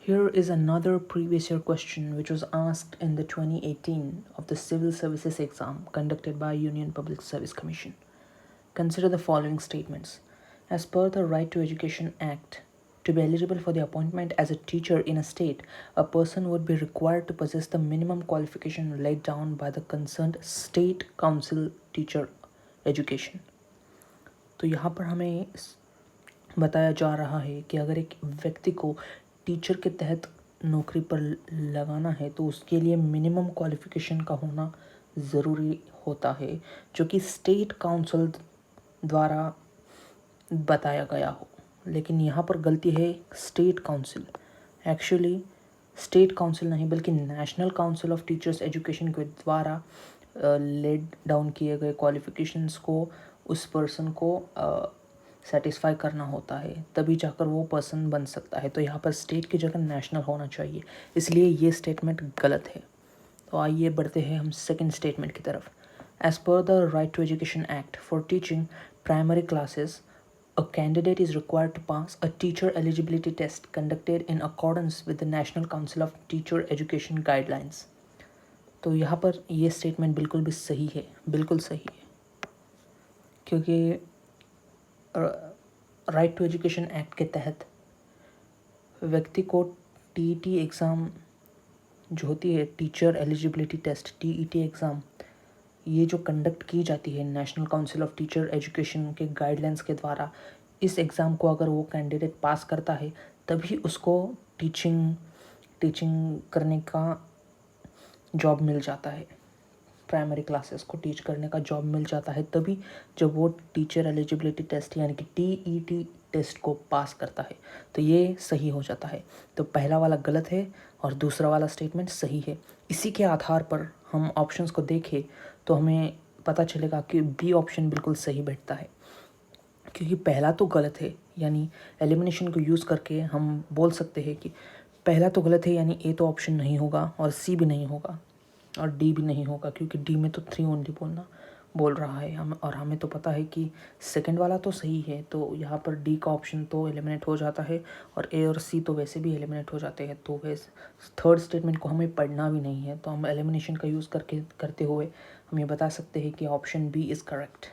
Here is another previous year question which was asked in the 2018 of the Civil Services exam conducted by Union Public Service Commission. Consider the following statements. As per the Right to Education Act, to be eligible for the appointment as a teacher in a state, a person would be required to possess the minimum qualification laid down by the concerned State Council Teacher Education. तो यहाँ पर हमें बताया जा रहा है कि अगर एक व्यक्ति को टीचर के तहत नौकरी पर लगाना है तो उसके लिए मिनिमम क्वालिफ़िकेशन का होना ज़रूरी होता है, जो कि स्टेट काउंसिल द्वारा बताया गया हो। लेकिन यहाँ पर गलती है state council, actually state council नहीं बल्कि national Council of teachers education के द्वारा लेड डाउन किए गए क्वालिफ़िकेशंस को उस पर्सन को सेटिस्फाई करना होता है, तभी जाकर वो पर्सन बन सकता है। तो यहाँ पर स्टेट की जगह नेशनल होना चाहिए, इसलिए ये स्टेटमेंट गलत है। तो आइए बढ़ते हैं हम सेकंड स्टेटमेंट की तरफ। As per the right to education act for teaching primary classes, a candidate is required to pass a teacher eligibility test conducted in accordance with the National Council of Teacher Education guidelines. तो यहाँ पर ये statement बिल्कुल भी सही है, बिल्कुल सही है, क्योंकि राइट टू एजुकेशन एक्ट के तहत व्यक्ति को टीईटी एग्ज़ाम जो होती है, teacher eligibility test TET exam, ये जो कंडक्ट की जाती है National Council of Teacher Education के गाइडलाइंस के द्वारा, इस एग्ज़ाम को अगर वो कैंडिडेट पास करता है तभी उसको टीचिंग करने का जॉब मिल जाता है, प्राइमरी क्लासेस को टीच करने का जॉब मिल जाता है तभी जब वो टीचर एलिजिबिलिटी टेस्ट यानी कि टीईटी टेस्ट को पास करता है। तो ये सही हो जाता है। तो पहला वाला गलत है और दूसरा वाला स्टेटमेंट सही है। इसी के आधार पर हम ऑप्शंस को देखें तो हमें पता चलेगा कि बी ऑप्शन बिल्कुल सही बैठता है, क्योंकि पहला तो गलत है, यानी एलिमिनेशन को यूज़ करके हम बोल सकते हैं कि पहला तो गलत है, यानी ए तो ऑप्शन नहीं होगा और सी भी नहीं होगा और डी भी नहीं होगा, क्योंकि डी में तो 3 ओनली बोल रहा है हम, और हमें तो पता है कि सेकंड वाला तो सही है। तो यहाँ पर डी का ऑप्शन तो एलिमिनेट हो जाता है और ए और सी तो वैसे भी एलिमिनेट हो जाते हैं। तो वैसे थर्ड स्टेटमेंट को हमें पढ़ना भी नहीं है, तो हम एलिमिनेशन का यूज़ करते हुए हम ये बता सकते हैं कि ऑप्शन बी इज़ करेक्ट।